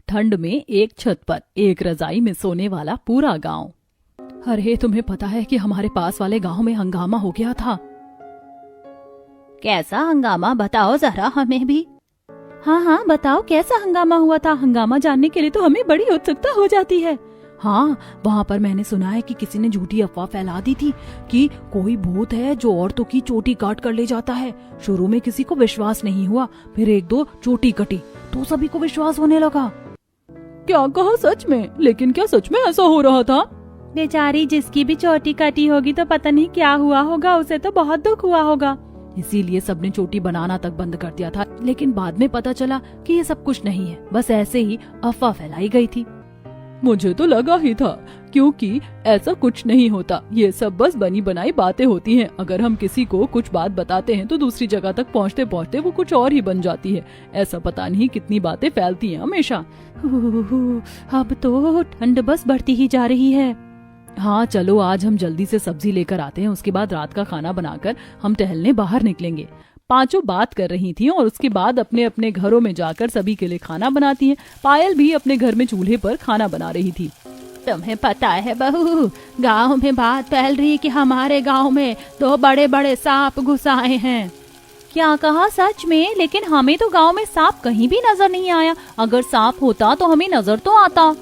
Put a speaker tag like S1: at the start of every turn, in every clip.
S1: ठंड में एक छत पर एक रजाई में सोने वाला पूरा गांव। अरे तुम्हें पता है कि हमारे पास वाले गांव में हंगामा हो गया था।
S2: कैसा हंगामा, बताओ जरा हमें भी।
S1: हाँ बताओ कैसा हंगामा हुआ था। हंगामा जानने के लिए तो हमें बड़ी उत्सुकता हो जाती है। हाँ, वहाँ पर मैंने सुना है कि किसी ने झूठी अफवाह फैला दी थी कि कोई भूत है जो औरतों की चोटी काट कर ले जाता है। शुरू में किसी को विश्वास नहीं हुआ, फिर एक दो चोटी कटी तो सभी को विश्वास होने लगा। क्या कहा, सच में? लेकिन क्या सच में ऐसा हो रहा था?
S2: बेचारी जिसकी भी चोटी कटी होगी तो पता नहीं क्या हुआ होगा, उसे तो बहुत दुख हुआ होगा।
S1: इसीलिए सबने चोटी बनाना तक बंद कर दिया था। लेकिन बाद में पता चला कि ये सब कुछ नहीं है, बस ऐसे ही अफवाह फैलाई गई थी। मुझे तो लगा ही था, क्योंकि ऐसा कुछ नहीं होता। ये सब बस बनी बनाई बातें होती हैं। अगर हम किसी को कुछ बात बताते हैं तो दूसरी जगह तक पहुंचते पहुंचते वो कुछ और ही बन जाती है। ऐसा पता नहीं कितनी बातें फैलती हैं हमेशा।
S2: अब तो ठंड बस बढ़ती ही जा रही है।
S1: हाँ चलो, आज हम जल्दी से सब्जी लेकर आते हैं, उसके बाद रात का खाना बनाकर हम टहलने बाहर निकलेंगे। पांचों बात कर रही थी और उसके बाद अपने अपने घरों में जाकर सभी के लिए खाना बनाती हैं। पायल भी अपने घर में चूल्हे पर खाना बना रही थी।
S2: तुम्हें पता है बहू, गांव में बात फैल रही है कि हमारे गांव में 2 बड़े बड़े सांप घुस आए हैं। क्या कहा, सच में? लेकिन हमें तो गांव में सांप कहीं भी नजर नहीं आया। अगर सांप होता तो हमें नजर तो आता।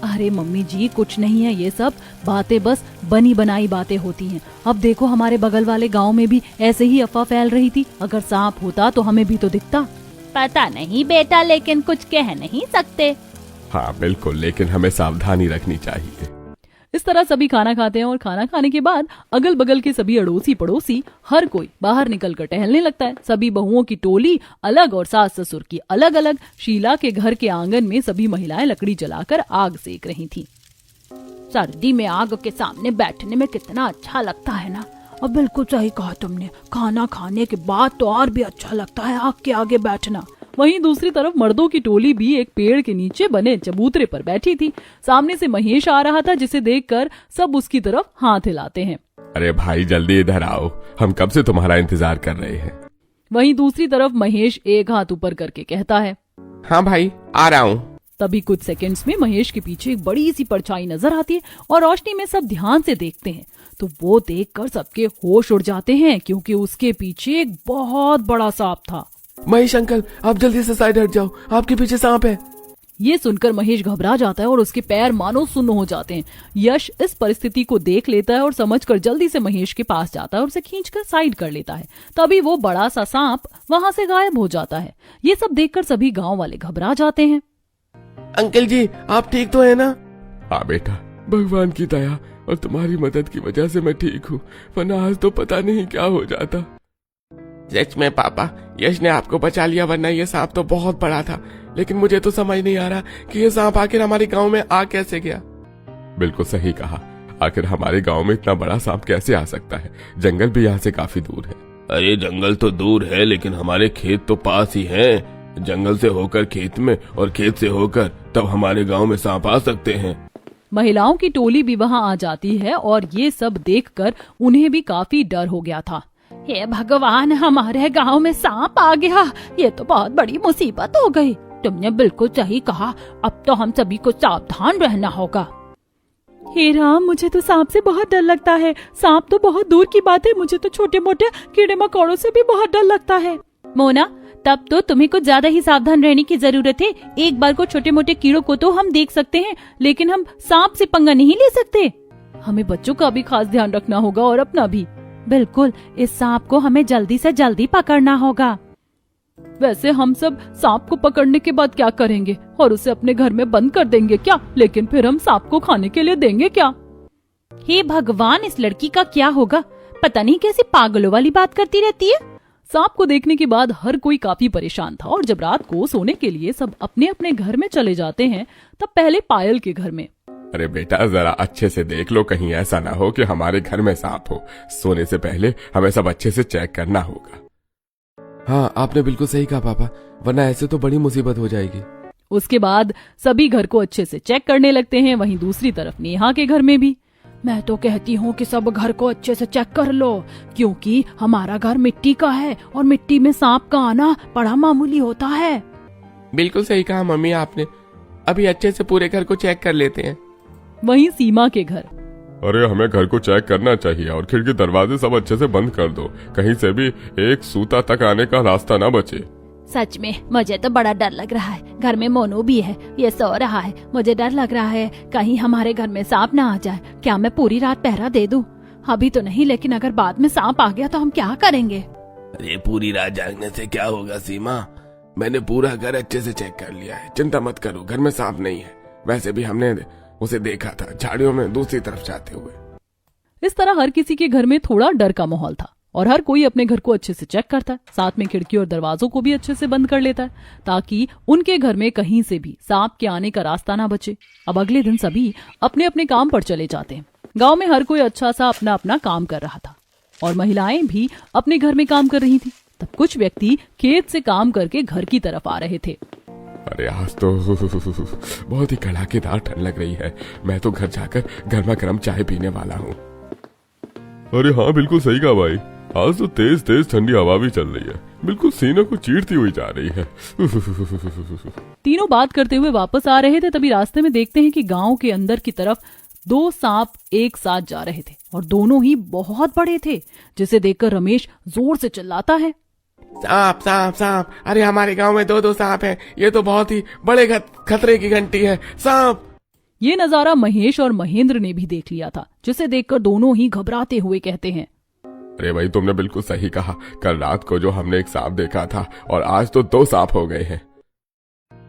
S1: अरे मम्मी जी, कुछ नहीं है, ये सब बातें बस बनी बनाई बातें होती हैं। अब देखो, हमारे बगल वाले गांव में भी ऐसे ही अफवाह फैल रही थी। अगर सांप होता तो हमें भी तो दिखता।
S2: पता नहीं बेटा, लेकिन कुछ कह नहीं सकते।
S3: हाँ बिल्कुल, लेकिन हमें सावधानी रखनी चाहिए।
S1: इस तरह सभी खाना खाते हैं और खाना खाने के बाद अगल बगल के सभी अड़ोसी पड़ोसी हर कोई बाहर निकलकर टहलने लगता है। सभी बहुओं की टोली अलग और सास ससुर की अलग अलग। शीला के घर के आंगन में सभी महिलाएं लकड़ी जलाकर आग सेक रही थीं।
S2: सर्दी में आग के सामने बैठने में कितना अच्छा लगता है ना।
S1: अब बिल्कुल सही कहा तुमने, खाना खाने के बाद तो और भी अच्छा लगता है आग के आगे बैठना। वहीं दूसरी तरफ मर्दों की टोली भी एक पेड़ के नीचे बने चबूतरे पर बैठी थी। सामने से महेश आ रहा था, जिसे देखकर सब उसकी तरफ हाथ हिलाते हैं।
S3: अरे भाई जल्दी इधर आओ, हम कब से तुम्हारा इंतजार कर रहे हैं।
S1: वहीं दूसरी तरफ महेश एक हाथ ऊपर करके कहता है,
S3: हाँ भाई आ रहा हूँ।
S1: तभी कुछ सेकंड्स में महेश के पीछे एक बड़ी सी परछाई नजर आती है और रोशनी में सब ध्यान से देखते हैं तो वो देखकर सबके होश उड़ जाते हैं, क्योंकि उसके पीछे एक बहुत बड़ा सांप था।
S3: महेश अंकल, आप जल्दी से साइड हट जाओ, आपके पीछे सांप है।
S1: ये सुनकर महेश घबरा जाता है और उसके पैर मानो सुन्न हो जाते हैं। यश इस परिस्थिति को देख लेता है और समझकर जल्दी से महेश के पास जाता है और उसे खींचकर साइड कर लेता है। तभी वो बड़ा सा सांप वहाँ से गायब हो जाता है। ये सब देखकर सभी गांव वाले घबरा जाते हैं।
S3: अंकल जी, आप ठीक तो है ना? हाँ बेटा, भगवान की दया और तुम्हारी मदद की वजह से मैं ठीक हूँ, वरना आज तो पता नहीं क्या हो जाता। सच में पापा, यश ने आपको बचा लिया, वरना ये सांप तो बहुत बड़ा था। लेकिन मुझे तो समझ नहीं आ रहा कि ये सांप आखिर हमारे गांव में आ कैसे गया। बिल्कुल सही कहा, आखिर हमारे गांव में इतना बड़ा सांप कैसे आ सकता है? जंगल भी यहाँ से काफी दूर है।
S4: अरे जंगल तो दूर है, लेकिन हमारे खेत तो पास ही हैं। जंगल से होकर खेत में और खेत से होकर तब हमारे गांव में सांप आ सकते हैं।
S1: महिलाओं की टोली भी वहाँ आ जाती है और ये सब देखकर उन्हें भी काफी डर हो गया था।
S2: हे भगवान, हमारे गांव में सांप आ गया, ये तो बहुत बड़ी मुसीबत हो गई। तुमने बिल्कुल सही कहा, अब तो हम सभी को सावधान रहना होगा।
S1: हे राम, मुझे तो सांप से बहुत डर लगता है। सांप तो बहुत दूर की बात है, मुझे तो छोटे मोटे कीड़े मकोड़ों से भी बहुत डर लगता है।
S2: मोना, तब तो तुम्हें कुछ ज्यादा ही सावधान रहने की जरूरत है। एक बार को छोटे मोटे कीड़ों को तो हम देख सकते हैं, लेकिन हम सांप से पंगा नहीं ले सकते।
S1: हमें बच्चों का भी खास ध्यान रखना होगा और अपना भी।
S2: बिल्कुल, इस सांप को हमें जल्दी से जल्दी पकड़ना होगा।
S1: वैसे हम सब सांप को पकड़ने के बाद क्या करेंगे? और उसे अपने घर में बंद कर देंगे क्या? लेकिन फिर हम सांप को खाने के लिए देंगे क्या?
S2: हे भगवान, इस लड़की का क्या होगा? पता नहीं कैसी पागलों वाली बात करती रहती है।
S1: सांप को देखने के बाद हर कोई काफी परेशान था और जब रात को सोने के लिए सब अपने अपने घर में चले जाते हैं तब पहले पायल के घर में।
S3: अरे बेटा, जरा अच्छे से देख लो, कहीं ऐसा ना हो कि हमारे घर में सांप हो। सोने से पहले हमें सब अच्छे से चेक करना होगा। हाँ, आपने बिल्कुल सही कहा पापा, वरना ऐसे तो बड़ी मुसीबत हो जाएगी।
S1: उसके बाद सभी घर को अच्छे से चेक करने लगते हैं। वहीं दूसरी तरफ नेहा के घर में भी। मैं तो कहती हूँ कि सब घर को अच्छे से चेक कर लो, क्योंकि हमारा घर मिट्टी का है और मिट्टी में सांप का आना बड़ा मामूली होता है।
S3: बिल्कुल सही कहा मम्मी आपने। अभी अच्छे से पूरे घर को चेक कर लेते हैं।
S1: वहीं सीमा के घर।
S4: अरे हमें घर को चेक करना चाहिए और खिड़की दरवाजे सब अच्छे से बंद कर दो, कहीं से भी एक सूता तक आने का रास्ता ना बचे।
S2: सच में मुझे तो बड़ा डर लग रहा है। घर में मोनू भी है, ये सो रहा है। मुझे डर लग रहा है कहीं हमारे घर में सांप ना आ जाए। क्या मैं पूरी रात पहरा दे दूं? अभी तो नहीं, लेकिन अगर बाद में सांप आ गया तो हम क्या करेंगे?
S3: अरे पूरी रात जागने से क्या होगा सीमा, मैंने पूरा घर अच्छे से चेक कर लिया है, चिंता मत करो, घर में सांप नहीं है। वैसे भी हमने उसे देखा था झाड़ियों में दूसरी तरफ जाते हुए।
S1: इस तरह हर किसी के घर में थोड़ा डर का माहौल था और हर कोई अपने घर को अच्छे से चेक करता है, साथ में खिड़की और दरवाजों को भी अच्छे से बंद कर लेता है ताकि उनके घर में कहीं से भी सांप के आने का रास्ता ना बचे। अब अगले दिन सभी अपने अपने काम पर चले जाते हैं। गांव में हर कोई अच्छा सा अपना अपना काम कर रहा था और महिलाएं भी अपने घर में काम कर रही थी। तब कुछ व्यक्ति खेत से काम करके घर की तरफ आ रहे थे।
S4: अरे आज तो बहुत ही कड़ाकेदार ठंड लग रही है, मैं तो घर जाकर गर्मा गर्म चाय पीने वाला हूँ। अरे हाँ बिल्कुल सही कहा भाई, आज तो तेज तेज ठंडी हवा भी चल रही है, बिल्कुल सीने को चीरती हुई जा रही है।
S1: तीनों बात करते हुए वापस आ रहे थे, तभी रास्ते में देखते हैं कि गांव के अंदर की तरफ 2 सांप एक साथ जा रहे थे और दोनों ही बहुत बड़े थे, जिसे देखकर रमेश जोर से चिल्लाता है,
S3: सांप सांप सांप, अरे हमारे गांव में 2 सांप हैं, ये तो बहुत ही बड़े खतरे की घंटी है, सांप।
S1: ये नजारा महेश और महेंद्र ने भी देख लिया था, जिसे देखकर दोनों ही घबराते हुए कहते हैं,
S4: अरे भाई तुमने बिल्कुल सही कहा, कल रात को जो हमने एक सांप देखा था और आज तो 2 सांप हो गए हैं।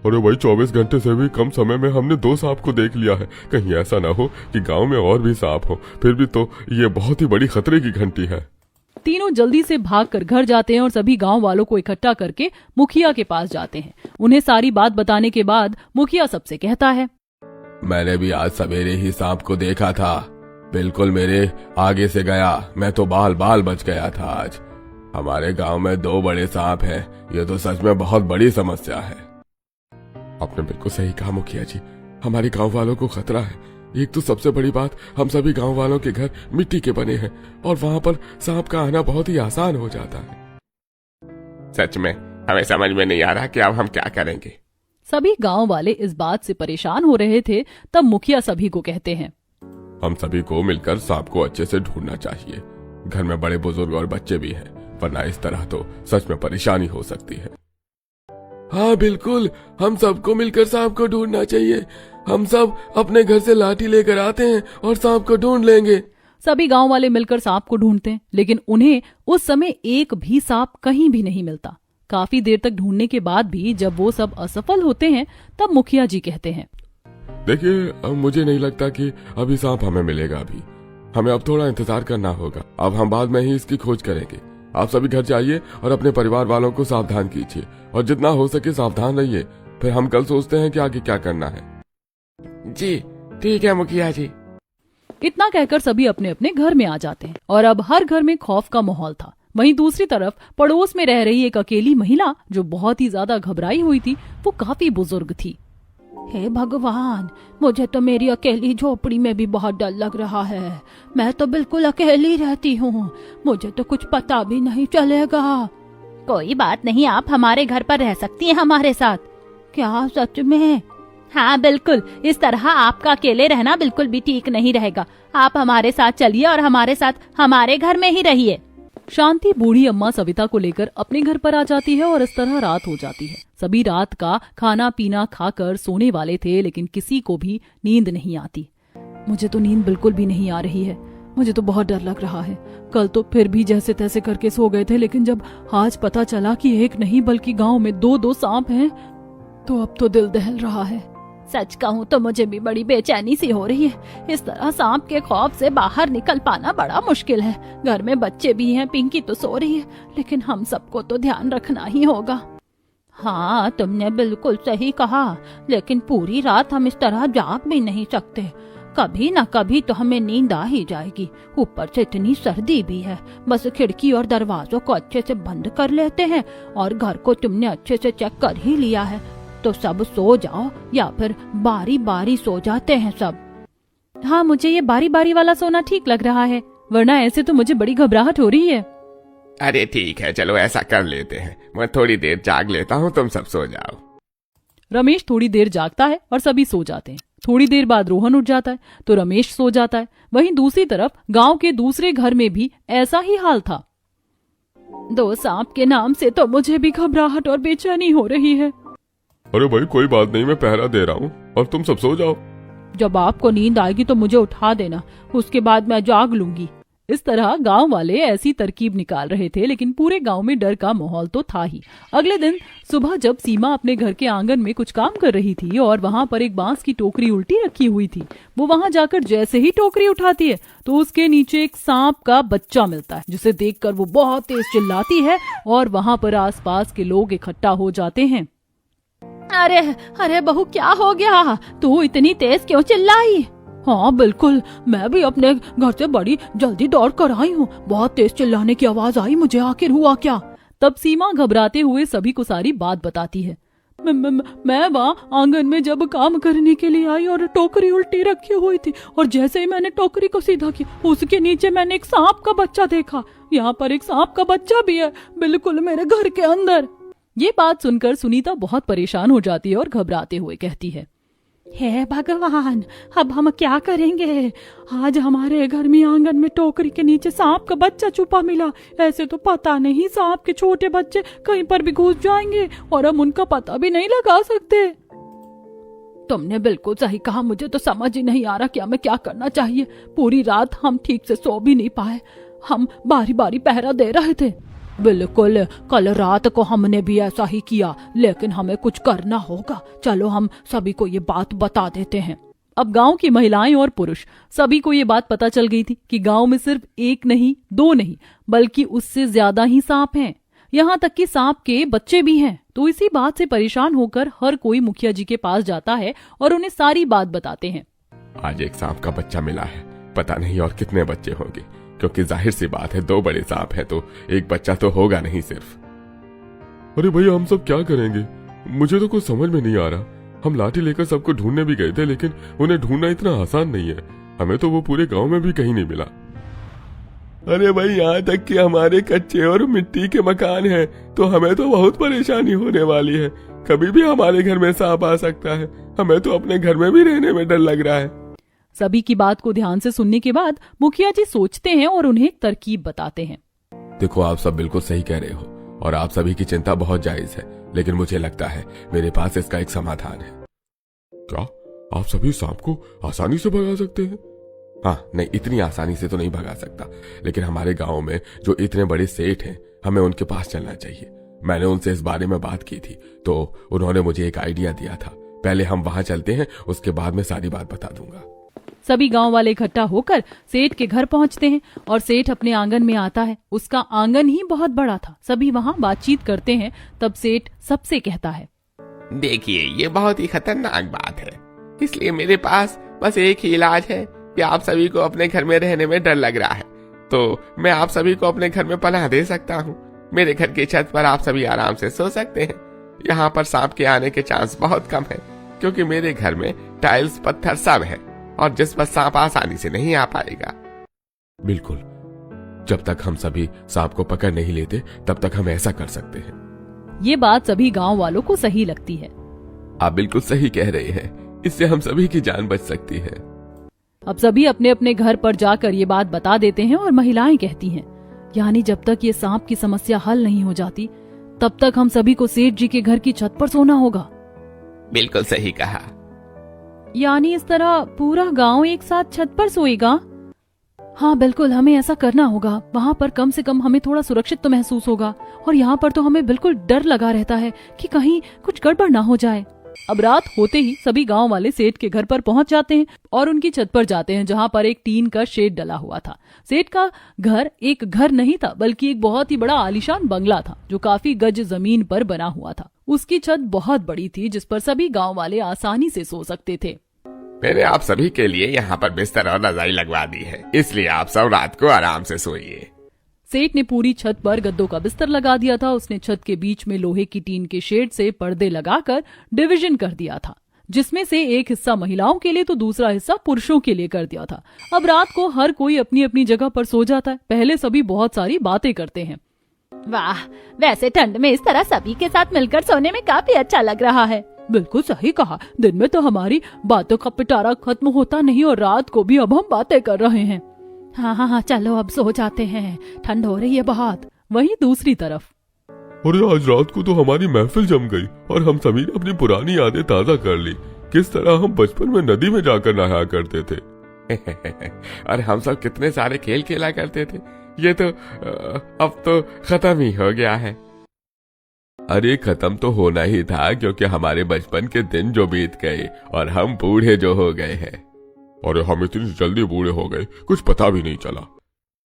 S4: अरे भाई 24 घंटे से भी कम समय में हमने 2 सांप को देख लिया है, कहीं ऐसा ना हो कि गांव में और भी सांप हो, फिर भी तो ये बहुत ही बड़ी खतरे की घंटी है।
S1: तीनों जल्दी से भागकर घर जाते हैं और सभी गांव वालों को इकट्ठा करके मुखिया के पास जाते हैं। उन्हें सारी बात बताने के बाद मुखिया सबसे कहता है,
S4: मैंने भी आज सवेरे ही सांप को देखा था, बिल्कुल मेरे आगे से गया, मैं तो बाल बाल बच गया था। आज हमारे गांव में 2 बड़े सांप हैं, ये तो सच में बहुत बड़ी समस्या है। आपने बिल्कुल सही कहा मुखिया जी, हमारे गांव वालों को खतरा है। एक तो सबसे बड़ी बात, हम सभी गांव वालों के घर मिट्टी के बने हैं और वहां पर सांप का आना बहुत ही आसान हो जाता है।
S3: सच में हमें समझ में नहीं आ रहा कि अब हम क्या करेंगे।
S1: सभी गांव वाले इस बात से परेशान हो रहे थे। तब मुखिया सभी को कहते हैं,
S4: हम सभी को मिलकर सांप को अच्छे से ढूंढना चाहिए। घर में बड़े बुजुर्ग और बच्चे भी हैं, वरना इस तरह तो सच में परेशानी हो सकती है।
S3: हाँ बिल्कुल, हम सबको मिलकर सांप को ढूंढना चाहिए। हम सब अपने घर से लाठी लेकर आते हैं और सांप को ढूंढ लेंगे।
S1: सभी गांव वाले मिलकर सांप को ढूंढते हैं, लेकिन उन्हें उस समय एक भी सांप कहीं भी नहीं मिलता। काफी देर तक ढूंढने के बाद भी जब वो सब असफल होते हैं, तब मुखिया जी कहते हैं,
S4: देखिए अब मुझे नहीं लगता कि अभी सांप हमें मिलेगा। अभी हमें अब थोड़ा इंतजार करना होगा। अब हम बाद में ही इसकी खोज करेंगे। आप सभी घर जाइए और अपने परिवार वालों को सावधान कीजिए और जितना हो सके सावधान रहिए। फिर हम कल सोचते हैं कि आगे क्या करना है।
S3: जी ठीक है मुखिया जी।
S1: इतना कहकर सभी अपने अपने घर में आ जाते हैं और अब हर घर में खौफ का माहौल था। वहीं दूसरी तरफ पड़ोस में रह रही एक अकेली महिला जो बहुत ही ज्यादा घबराई हुई थी, वो काफी बुजुर्ग थी।
S2: हे भगवान, मुझे तो मेरी अकेली झोपड़ी में भी बहुत डर लग रहा है। मैं तो बिल्कुल अकेली रहती हूँ, मुझे तो कुछ पता भी नहीं चलेगा। कोई बात नहीं, आप हमारे घर पर रह सकती हैं हमारे साथ। क्या सच में? हाँ बिल्कुल, इस तरह आपका अकेले रहना बिल्कुल भी ठीक नहीं रहेगा। आप हमारे साथ चलिए और हमारे साथ हमारे घर में ही रहिए।
S1: शांति बूढ़ी अम्मा सविता को लेकर अपने घर पर आ जाती है और इस तरह रात हो जाती है। सभी रात का खाना पीना खाकर सोने वाले थे, लेकिन किसी को भी नींद नहीं आती। मुझे तो नींद बिल्कुल भी नहीं आ रही है, मुझे तो बहुत डर लग रहा है। कल तो फिर भी जैसे तैसे करके सो गए थे, लेकिन जब आज पता चला कि एक नहीं बल्कि गांव में 2 सांप हैं, तो अब तो दिल दहल रहा है।
S2: सच कहूँ तो मुझे भी बड़ी बेचैनी सी हो रही है। इस तरह सांप के खौफ से बाहर निकल पाना बड़ा मुश्किल है। घर में बच्चे भी हैं, पिंकी तो सो रही है, लेकिन हम सबको तो ध्यान रखना ही होगा। हाँ तुमने बिल्कुल सही कहा, लेकिन पूरी रात हम इस तरह जाग भी नहीं सकते। कभी न कभी तो हमें नींद आ ही जाएगी। ऊपर से इतनी सर्दी भी है। बस खिड़की और दरवाजों को अच्छे से बंद कर लेते हैं और घर को तुमने अच्छे से चेक कर ही लिया है, तो सब सो जाओ या फिर बारी बारी सो जाते हैं सब।
S1: हाँ, मुझे ये बारी बारी वाला सोना ठीक लग रहा है, वरना ऐसे तो मुझे बड़ी घबराहट हो रही है।
S3: अरे ठीक है, चलो ऐसा कर लेते हैं। मैं थोड़ी देर जाग लेता हूँ, तुम सब सो जाओ।
S1: रमेश थोड़ी देर जागता है और सभी सो जाते हैं। थोड़ी देर बाद रोहन उठ जाता है तो रमेश सो जाता है। वहीं दूसरी तरफ गांव के दूसरे घर में भी ऐसा ही हाल था। 2 सांप के नाम से तो मुझे भी घबराहट और बेचैनी हो रही है।
S4: अरे भाई कोई बात नहीं, मैं पहरा दे रहा हूँ और तुम सब सो जाओ।
S1: जब आपको नींद आएगी तो मुझे उठा देना, उसके बाद मैं जाग लूंगी। इस तरह गांव वाले ऐसी तरकीब निकाल रहे थे, लेकिन पूरे गांव में डर का माहौल तो था ही। अगले दिन सुबह जब सीमा अपने घर के आंगन में कुछ काम कर रही थी और वहां पर एक बांस की टोकरी उल्टी रखी हुई थी, वो वहां जाकर जैसे ही टोकरी उठाती है तो उसके नीचे एक सांप का बच्चा मिलता है, जिसे देखकर वो बहुत तेज चिल्लाती है और वहां पर आसपास के लोग इकट्ठा हो जाते हैं।
S2: अरे अरे बहू, क्या हो गया? तू इतनी तेज क्यों चिल्लाई?
S1: हाँ बिल्कुल, मैं भी अपने घर से बड़ी जल्दी दौड़ कर आई हूँ। बहुत तेज चिल्लाने की आवाज आई मुझे, आखिर हुआ क्या? तब सीमा घबराते हुए सभी को सारी बात बताती है। मैं वहाँ आंगन में जब काम करने के लिए आई और टोकरी उल्टी रखी हुई थी, और जैसे ही मैंने टोकरी को सीधा किया उसके नीचे मैंने एक सांप का बच्चा देखा। यहाँ पर एक सांप का बच्चा भी है, बिल्कुल मेरे घर के अंदर। ये बात सुनकर सुनीता बहुत परेशान हो जाती है और घबराते हुए कहती है,
S2: हे भगवान, अब हम क्या करेंगे? आज हमारे घर में आंगन में टोकरी के नीचे सांप का बच्चा छुपा मिला। ऐसे तो पता नहीं, सांप के छोटे बच्चे कहीं पर भी घुस जाएंगे और हम उनका पता भी नहीं लगा सकते।
S1: तुमने बिल्कुल सही कहा, मुझे तो समझ ही नहीं आ रहा कि हमें क्या करना चाहिए। पूरी रात हम ठीक से सो भी नहीं पाए, हम बारी बारी पहरा दे रहे थे। बिल्कुल, कल रात को हमने भी ऐसा ही किया, लेकिन हमें कुछ करना होगा। चलो हम सभी को ये बात बता देते हैं। अब गांव की महिलाएं और पुरुष सभी को ये बात पता चल गई थी कि गांव में सिर्फ 1 नहीं 2 नहीं बल्कि उससे ज्यादा ही सांप हैं। यहाँ तक कि सांप के बच्चे भी हैं। तो इसी बात से परेशान होकर हर कोई मुखिया जी के पास जाता है और उन्हें सारी बात बताते हैं।
S4: आज एक सांप का बच्चा मिला है, पता नहीं और कितने बच्चे होंगे, क्योंकि जाहिर सी बात है 2 बड़े सांप हैं तो एक बच्चा तो होगा नहीं सिर्फ। अरे भैया हम सब क्या करेंगे? मुझे तो कुछ समझ में नहीं आ रहा। हम लाठी लेकर सबको ढूंढने भी गए थे, लेकिन उन्हें ढूंढना इतना आसान नहीं है। हमें तो वो पूरे गांव में भी कहीं नहीं मिला। अरे भाई, यहाँ तक कि हमारे कच्चे और मिट्टी के मकान हैं, तो हमें तो बहुत परेशानी होने वाली है। कभी भी हमारे घर में सांप आ सकता है। हमें तो अपने घर में भी रहने में डर लग रहा है।
S1: सभी की बात को ध्यान से सुनने के बाद मुखिया जी सोचते हैं और उन्हें एक तरकीब बताते हैं।
S4: देखो, आप सब बिल्कुल सही कह रहे हो और आप सभी की चिंता बहुत जायज है, लेकिन मुझे लगता है मेरे पास इसका एक समाधान है। क्या आप सभी सांप को आसानी से भगा सकते हैं? हाँ, नहीं, इतनी आसानी से तो नहीं भगा सकता, लेकिन हमारे गांव में जो इतने बड़े सेठ हैं, हमें उनके पास चलना चाहिए। मैंने उनसे इस बारे में बात की थी तो उन्होंने मुझे एक आइडिया दिया था। पहले हम वहां चलते हैं, उसके बाद मैं सारी बात बता दूंगा।
S1: सभी गांव वाले इकट्ठा होकर सेठ के घर पहुंचते हैं और सेठ अपने आंगन में आता है। उसका आंगन ही बहुत बड़ा था। सभी वहां बातचीत करते हैं। तब सेठ सबसे कहता है,
S3: देखिए, ये बहुत ही खतरनाक बात है, इसलिए मेरे पास बस एक ही इलाज है कि आप सभी को अपने घर में रहने में डर लग रहा है, तो मैं आप सभी को अपने घर में पनाह दे सकता हूँ। मेरे घर की छत पर आप सभी आराम से सो सकते हैं। यहाँ पर सांप के आने के चांस बहुत कम है, क्योंकि मेरे घर में टाइल्स पत्थर सब है और जिस पर सांप आसानी से नहीं आ पाएगा।
S4: बिल्कुल, जब तक हम सभी सांप को पकड़ नहीं लेते तब तक हम ऐसा कर सकते हैं।
S1: ये बात सभी गांव वालों को सही लगती है।
S4: आप बिल्कुल सही कह रहे हैं, इससे हम सभी की जान बच सकती है।
S1: अब सभी अपने अपने घर पर जाकर ये बात बता देते हैं और महिलाएं कहती हैं, यानी जब तक ये सांप की समस्या हल नहीं हो जाती तब तक हम सभी को सेठ जी के घर की छत पर सोना होगा।
S3: बिल्कुल सही कहा।
S1: यानी इस तरह पूरा गांव एक साथ छत पर सोएगा? हाँ बिल्कुल, हमें ऐसा करना होगा। वहाँ पर कम से कम हमें थोड़ा सुरक्षित तो महसूस होगा, और यहाँ पर तो हमें बिल्कुल डर लगा रहता है कि कहीं कुछ गड़बड़ ना हो जाए। अब रात होते ही सभी गांव वाले सेठ के घर पर पहुंच जाते हैं और उनकी छत पर जाते हैं, जहां पर एक टीन का शेड डला हुआ था। सेठ का घर एक घर नहीं था, बल्कि एक बहुत ही बड़ा आलीशान बंगला था, जो काफी गज जमीन पर बना हुआ था। उसकी छत बहुत बड़ी थी, जिस पर सभी गांव वाले आसानी से सो सकते थे।
S3: मैंने आप सभी के लिए यहाँ पर बिस्तर और रजाई लगवा दी है, इसलिए आप सब रात को आराम से सोइए।
S1: सेठ ने पूरी छत पर गद्दों का बिस्तर लगा दिया था। उसने छत के बीच में लोहे की टीन के शेड से पर्दे लगाकर डिवीजन कर दिया था, जिसमें से एक हिस्सा महिलाओं के लिए तो दूसरा हिस्सा पुरुषों के लिए कर दिया था। अब रात को हर कोई अपनी अपनी जगह पर सो जाता है। पहले सभी बहुत सारी बातें करते हैं।
S2: वाह, वैसे ठंड में इस तरह सभी के साथ मिलकर सोने में काफी अच्छा लग रहा है।
S1: बिल्कुल सही कहा, दिन में तो हमारी बातों का पिटारा खत्म होता नहीं और रात को भी अब हम बातें कर रहे हैं।
S2: हाँ, चलो अब सो जाते हैं, ठंड हो रही है बहुत।
S1: वहीं दूसरी तरफ,
S4: अरे आज रात को तो हमारी महफिल जम गई और हम सभी ने अपनी पुरानी यादें ताजा कर ली। किस तरह हम बचपन में नदी में जाकर नहाया करते थे।
S3: और हम सब कितने सारे खेल खेला करते थे, ये तो अब तो खत्म ही हो गया है।
S4: अरे खत्म तो होना ही था, क्योंकि हमारे बचपन के दिन जो बीत गए और हम बूढ़े जो हो गए हैं।
S3: अरे हम इतनी जल्दी बूढ़े हो गए, कुछ पता भी नहीं चला।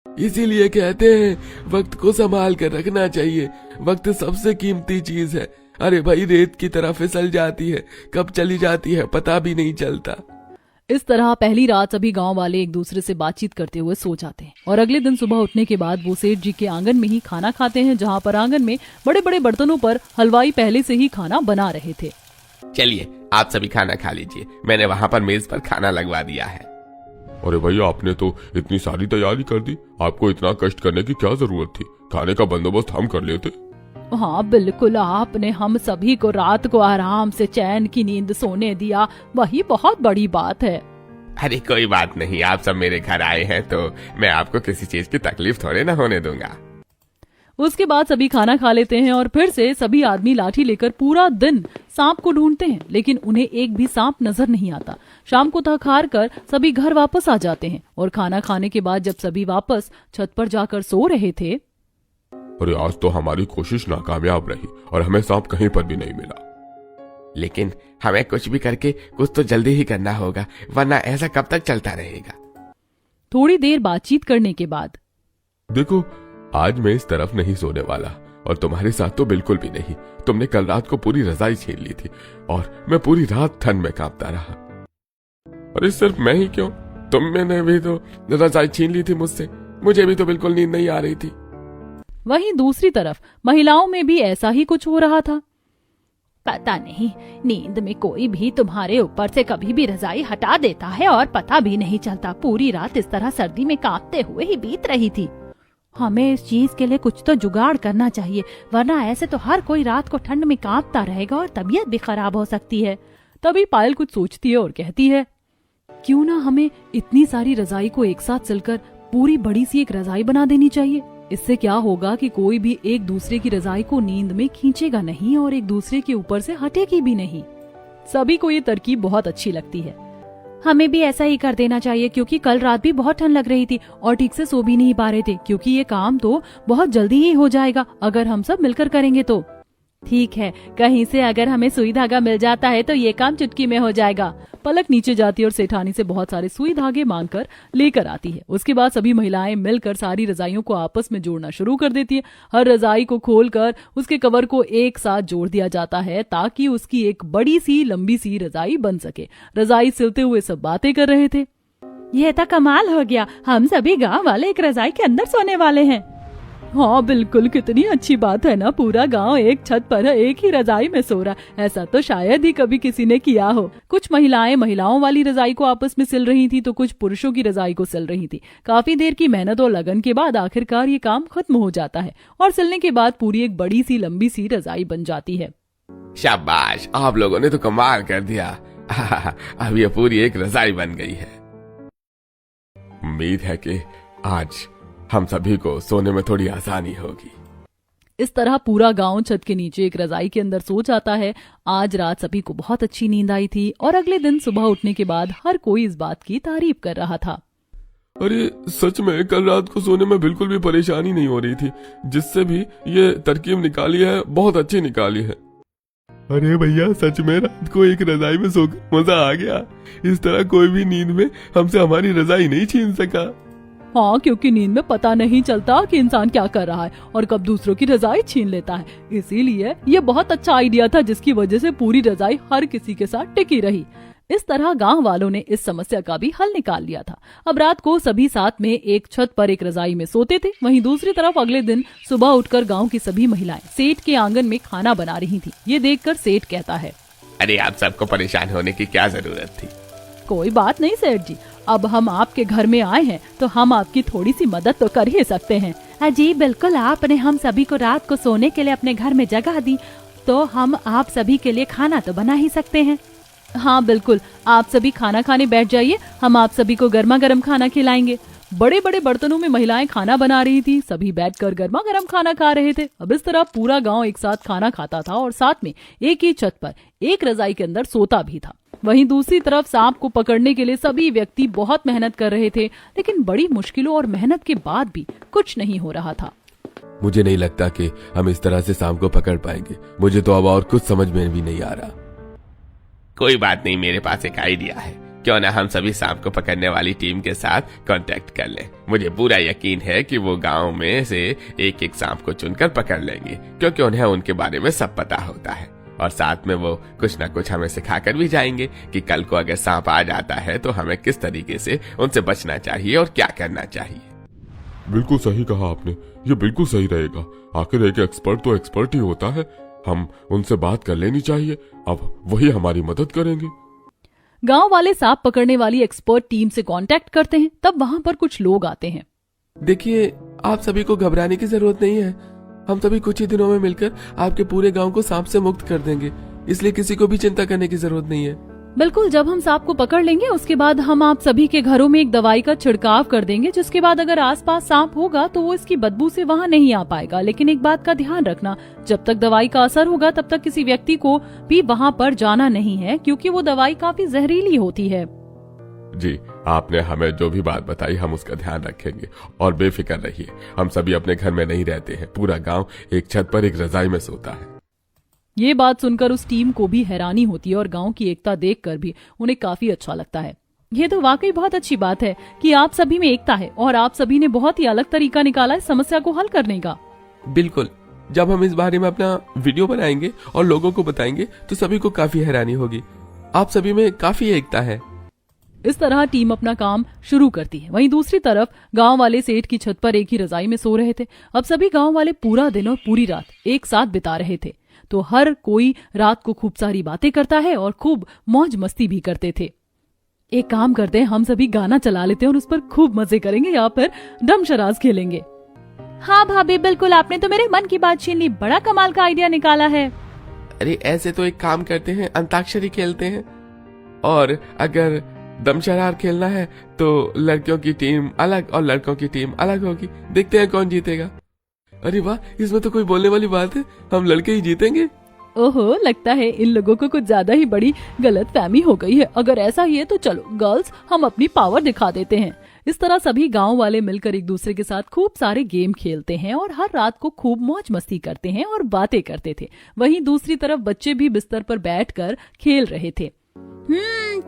S3: इसीलिए कहते हैं वक्त को संभाल कर रखना चाहिए, वक्त सबसे कीमती चीज है। अरे भाई रेत की तरह फिसल जाती है, कब चली जाती है पता भी नहीं चलता।
S1: इस तरह पहली रात सभी गांव वाले एक दूसरे से बातचीत करते हुए सो जाते हैं और अगले दिन सुबह उठने के बाद वो सेठ जी के आंगन में ही खाना खाते हैं, जहां पर आंगन में बड़े बड़े बर्तनों पर हलवाई पहले से ही खाना बना रहे थे।
S3: चलिए आप सभी खाना खा लीजिए, मैंने वहाँ पर मेज पर खाना लगवा दिया है।
S4: अरे भैया आपने तो इतनी सारी तैयारी कर दी, आपको इतना कष्ट करने की क्या जरूरत थी, खाने का बंदोबस्त हम कर लेते।
S1: हाँ बिल्कुल, आपने हम सभी को रात को आराम से चैन की नींद सोने दिया, वही बहुत बड़ी बात है।
S3: अरे कोई बात नहीं, आप सब मेरे घर आए हैं तो मैं आपको किसी चीज की तकलीफ थोड़े ना होने दूंगा।
S1: उसके बाद सभी खाना खा लेते हैं और फिर से सभी आदमी लाठी लेकर पूरा दिन सांप को ढूंढते हैं, लेकिन उन्हें एक भी सांप नजर नहीं आता। शाम को थक हार कर सभी घर वापस आ जाते हैं और खाना खाने के बाद जब सभी वापस छत पर जाकर सो रहे थे,
S4: अरे आज तो हमारी कोशिश नाकामयाब रही और हमें सांप कहीं पर भी नहीं मिला।
S3: लेकिन हमें कुछ भी करके कुछ तो जल्दी ही करना होगा, वरना ऐसा कब तक चलता रहेगा।
S1: थोड़ी देर बातचीत करने के बाद,
S4: देखो आज मैं इस तरफ नहीं सोने वाला और तुम्हारे साथ तो बिल्कुल भी नहीं। तुमने कल रात को पूरी रजाई छीन ली थी और मैं पूरी रात ठंड में कांपता रहा।
S3: अरे सिर्फ मैं ही क्यों, तुमने भी तो रजाई छीन ली थी मुझसे, मुझे भी तो बिल्कुल नींद नहीं आ रही थी।
S1: वहीं दूसरी तरफ महिलाओं में भी ऐसा ही कुछ हो रहा था।
S2: पता नहीं, नींद में कोई भी तुम्हारे ऊपर से कभी भी रजाई हटा देता है और पता भी नहीं चलता। पूरी रात इस तरह सर्दी में कांपते हुए ही बीत रही थी। हमें इस चीज के लिए कुछ तो जुगाड़ करना चाहिए, वरना ऐसे तो हर कोई रात को ठंड में कांपता रहेगा और तबीयत भी खराब हो सकती है।
S1: तभी पायल कुछ सोचती है और कहती है, क्यों ना हमें इतनी सारी रजाई को एक साथ सिलकर पूरी बड़ी सी एक रजाई बना देनी चाहिए। इससे क्या होगा कि कोई भी एक दूसरे की रजाई को नींद में खींचेगा नहीं और एक दूसरे के ऊपर से हटेगी भी नहीं। सभी को ये तरकीब बहुत अच्छी लगती है।
S2: हमें भी ऐसा ही कर देना चाहिए, क्योंकि कल रात भी बहुत ठंड लग रही थी और ठीक से सो भी नहीं पा रहे थे,
S1: क्योंकि ये काम तो बहुत जल्दी ही हो जाएगा अगर हम सब मिलकर करेंगे तो।
S2: ठीक है, कहीं से अगर हमें सुई धागा मिल जाता है तो ये काम चुटकी में हो जाएगा।
S1: पलक नीचे जाती है और सेठानी से बहुत सारे सुई धागे मांगकर लेकर आती है। उसके बाद सभी महिलाएं मिलकर सारी रजाइयों को आपस में जोड़ना शुरू कर देती है। हर रजाई को खोलकर उसके कवर को एक साथ जोड़ दिया जाता है ताकि उसकी एक बड़ी सी लंबी सी रजाई बन सके। रजाई सिलते हुए सब बातें कर रहे थे।
S2: यह तो कमाल हो गया, हम सभी गाँव वाले एक रजाई के अंदर सोने वाले हैं।
S1: हाँ बिल्कुल, कितनी अच्छी बात है ना, पूरा गांव एक छत पर एक ही रजाई में सो रहा। ऐसा तो शायद ही कभी किसी ने किया हो। कुछ महिलाएं महिलाओं वाली रजाई को आपस में सिल रही थी तो कुछ पुरुषों की रजाई को सिल रही थी। काफी देर की मेहनत और लगन के बाद आखिरकार ये काम खत्म हो जाता है और सिलने के बाद पूरी एक बड़ी सी लंबी सी रजाई बन जाती है।
S3: शाबाश, आप लोगों ने तो कमाल कर दिया। अब ये पूरी एक रजाई बन गई है।
S4: उम्मीद है कि आज हम सभी को सोने में थोड़ी आसानी होगी।
S1: इस तरह पूरा गांव छत के नीचे एक रजाई के अंदर सो जाता है। आज रात सभी को बहुत अच्छी नींद आई थी और अगले दिन सुबह उठने के बाद हर कोई इस बात की तारीफ कर रहा था।
S4: अरे सच में कल रात को सोने में बिल्कुल भी परेशानी नहीं हो रही थी, जिससे भी ये तरकीब निकाली है बहुत अच्छी निकाली है। अरे भैया सच में रात को एक रजाई में सोकर मजा आ गया। इस तरह कोई भी नींद में हमसे हमारी रजाई नहीं छीन सका।
S1: हाँ, क्योंकि नींद में पता नहीं चलता कि इंसान क्या कर रहा है और कब दूसरों की रजाई छीन लेता है। इसीलिए ये बहुत अच्छा आइडिया था जिसकी वजह से पूरी रजाई हर किसी के साथ टिकी रही। इस तरह गांव वालों ने इस समस्या का भी हल निकाल लिया था। अब रात को सभी साथ में एक छत पर एक रजाई में सोते थे। वहीं दूसरी तरफ अगले दिन सुबह उठकर गांव की सभी महिलाएं सेठ के आंगन में खाना बना रही थी। ये देखकर सेठ कहता है,
S3: अरे आप सबको परेशान होने की क्या जरूरत थी।
S1: कोई बात नहीं सेठ जी, अब हम आपके घर में आए हैं तो हम आपकी थोड़ी सी मदद तो कर ही सकते हैं।
S2: जी बिल्कुल, आपने हम सभी को रात को सोने के लिए अपने घर में जगह दी तो हम आप सभी के लिए खाना तो बना ही सकते हैं।
S1: हाँ बिल्कुल, आप सभी खाना खाने बैठ जाइए, हम आप सभी को गर्मा गर्म खाना खिलाएंगे। बड़े बड़े बर्तनों में महिलाएं खाना बना रही थी, सभी बैठकर गर्मा गर्म खाना खा रहे थे। अब इस तरह पूरा गांव एक साथ खाना खाता था और साथ में एक ही छत पर एक रजाई के अंदर सोता भी था। वहीं दूसरी तरफ सांप को पकड़ने के लिए सभी व्यक्ति बहुत मेहनत कर रहे थे, लेकिन बड़ी मुश्किलों और मेहनत के बाद भी कुछ नहीं हो रहा था।
S4: मुझे नहीं लगता कि हम इस तरह से सांप को पकड़ पाएंगे। मुझे तो अब और कुछ समझ में भी नहीं आ रहा।
S3: कोई बात नहीं, मेरे पास एक आइडिया है। क्यों ना हम सभी सांप को पकड़ने वाली टीम के साथ कांटेक्ट कर लें। मुझे पूरा यकीन है कि वो गांव में से एक एक सांप को चुनकर पकड़ लेंगे, क्योंकि उन्हें उनके बारे में सब पता होता है। और साथ में वो कुछ ना कुछ हमें सिखाकर भी जाएंगे कि कल को अगर सांप आ जाता है तो हमें किस तरीके से उनसे बचना चाहिए और क्या करना चाहिए।
S5: बिल्कुल सही कहा आपने, ये बिल्कुल सही रहेगा। आखिर एक एक्सपर्ट तो एक्सपर्ट ही होता है। हम उनसे बात कर लेनी चाहिए, अब वही हमारी मदद करेंगे।
S1: गांव वाले सांप पकड़ने वाली एक्सपर्ट टीम से कांटेक्ट करते हैं। तब वहां पर कुछ लोग आते हैं।
S3: देखिए, आप सभी को घबराने की जरूरत नहीं है। हम सभी कुछ ही दिनों में मिलकर आपके पूरे गांव को सांप से मुक्त कर देंगे, इसलिए किसी को भी चिंता करने की जरूरत नहीं है।
S1: बिल्कुल, जब हम सांप को पकड़ लेंगे उसके बाद हम आप सभी के घरों में एक दवाई का छिड़काव कर देंगे, जिसके बाद अगर आसपास सांप होगा तो वो इसकी बदबू से वहां नहीं आ पाएगा। लेकिन एक बात का ध्यान रखना, जब तक दवाई का असर होगा तब तक किसी व्यक्ति को भी वहां पर जाना नहीं है, क्योंकि वो दवाई काफी जहरीली होती है।
S5: जी, आपने हमें जो भी बात बताई हम उसका ध्यान रखेंगे और बेफिक्र रहिए। हम सभी अपने घर में नहीं रहते हैं, पूरा गांव एक छत पर एक रजाई में सोता है।
S1: ये बात सुनकर उस टीम को भी हैरानी होती है और गांव की एकता देखकर भी उन्हें काफी अच्छा लगता है। ये तो वाकई बहुत अच्छी बात है कि आप सभी में एकता है और आप सभी ने बहुत ही अलग तरीका निकाला है समस्या को हल करने का।
S3: बिल्कुल, जब हम इस बारे में अपना वीडियो बनाएंगे और लोगों को बताएंगे तो सभी को काफी हैरानी होगी। आप सभी में काफी एकता है।
S1: इस तरह टीम अपना काम शुरू करती है। वहीं दूसरी तरफ गांव वाले सेठ की छत पर एक ही रजाई में सो रहे थे। अब सभी गांव वाले पूरा दिन और पूरी रात एक साथ बिता रहे थे, तो हर कोई रात को खूब सारी बातें करता है और खूब मौज मस्ती भी करते थे। एक काम करते हैं, हम सभी गाना चला लेते हैं और उस पर खूब मजे करेंगे, यहाँ पर डमशराज खेलेंगे।
S2: हाँ भाभी, बिल्कुल, आपने तो मेरे मन की बात छीन ली। बड़ा कमाल का आइडिया निकाला है।
S3: अरे ऐसे तो एक काम करते हैं, अंताक्षरी खेलते हैं, और अगर दमशरार खेलना है तो लड़कियों की टीम अलग और लड़कों की टीम अलग होगी। देखते हैं कौन जीतेगा। अरे वाह, इसमें तो कोई बोलने वाली बात है, हम लड़के ही जीतेंगे।
S1: ओहो, लगता है इन लोगों को कुछ ज्यादा ही बड़ी गलत फहमी हो गई है। अगर ऐसा ही है तो चलो गर्ल्स, हम अपनी पावर दिखा देते हैं। इस तरह सभी गांव वाले मिलकर एक दूसरे के साथ खूब सारे गेम खेलते हैं और हर रात को खूब मौज मस्ती करते हैं और बातें करते थे। वहीं दूसरी तरफ बच्चे भी बिस्तर पर बैठकर खेल रहे थे।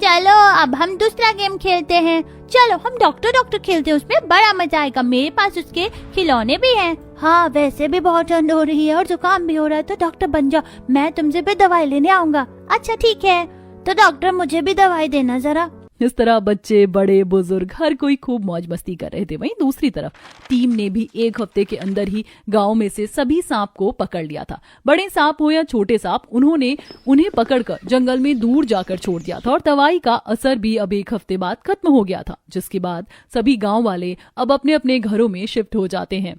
S2: चलो अब हम दूसरा गेम खेलते हैं। चलो हम डॉक्टर खेलते हैं, उसमें बड़ा मजा आएगा। मेरे पास उसके खिलौने भी हैं। हाँ, वैसे भी बहुत ठंड हो रही है और जुकाम भी हो रहा है, तो डॉक्टर बन जाओ, मैं तुमसे भी दवाई लेने आऊंगा। अच्छा ठीक है, तो डॉक्टर मुझे भी दवाई देना जरा।
S1: इस तरह बच्चे, बड़े, बुजुर्ग हर कोई खूब मौज मस्ती कर रहे थे। वहीं दूसरी तरफ टीम ने भी एक हफ्ते के अंदर ही गांव में से सभी सांप को पकड़ लिया था। बड़े सांप हो या छोटे सांप, उन्होंने उन्हें पकड़कर जंगल में दूर जाकर छोड़ दिया था और दवाई का असर भी अब एक हफ्ते बाद खत्म हो गया था, जिसके बाद सभी गांव वाले अब अपने अपने घरों में शिफ्ट हो जाते हैं।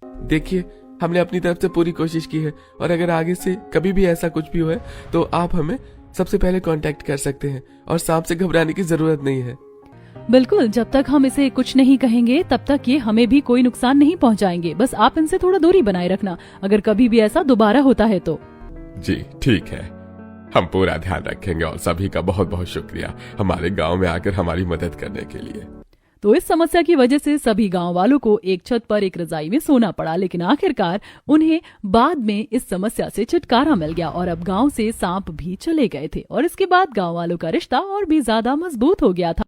S3: देखिए, हमने अपनी तरफ से पूरी कोशिश की है, और अगर आगे से कभी भी ऐसा कुछ भी हुए तो आप हमें सबसे पहले कांटेक्ट कर सकते हैं, और सांप से घबराने की जरूरत नहीं है।
S1: बिल्कुल, जब तक हम इसे कुछ नहीं कहेंगे तब तक ये हमें भी कोई नुकसान नहीं पहुंचाएंगे। बस आप इनसे थोड़ा दूरी बनाए रखना, अगर कभी भी ऐसा दोबारा होता है तो।
S5: जी ठीक है, हम पूरा ध्यान रखेंगे और सभी का बहुत बहुत शुक्रिया हमारे गांव में आकर हमारी मदद करने के लिए।
S1: तो इस समस्या की वजह से सभी गांव वालों को एक छत पर एक रजाई में सोना पड़ा, लेकिन आखिरकार उन्हें बाद में इस समस्या से छुटकारा मिल गया और अब गांव से सांप भी चले गए थे और इसके बाद गांव वालों का रिश्ता और भी ज्यादा मजबूत हो गया था।